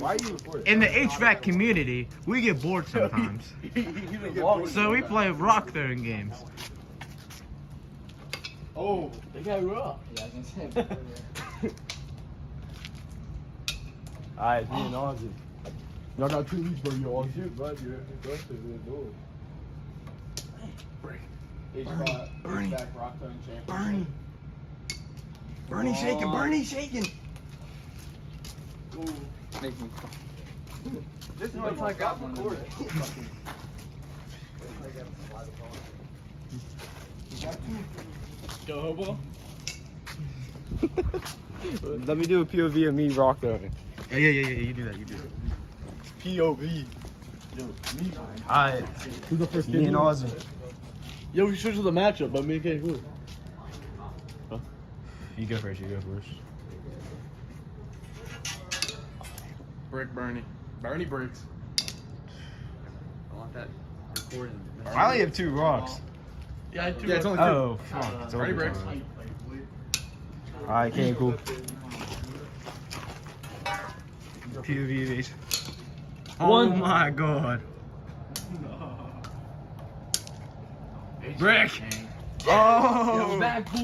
Why are you recording? In the HVAC community, we get bored sometimes. So we play rock throwing games. Oh, they got rock. Yeah, I can say. Alright, me and Ozzy. Y'all got 2 weeks, bro. You're on shoot, bud. You're doing. Break. Bernie. HVAC rock throwing champion. Bernie. Bernie shaking, Bernie shaking. Make me. This is What if I got one of them? Go, Hobo. Let me do a POV of me rock throwing. Yeah, you do that, you do that. POV. Yo, me. Alright. Who's the first Me and Ozzy. Yo, we switched to the matchup, but me and Kane, who? You go first, Brick Bernie. Bernie bricks. I want that recording. I only have 2 rocks. Yeah, I Yeah, it's only 2. Oh, fuck. It's Bernie bricks. Alright, okay, cool. POV. Oh One. my god. Brick! Oh! Backboard.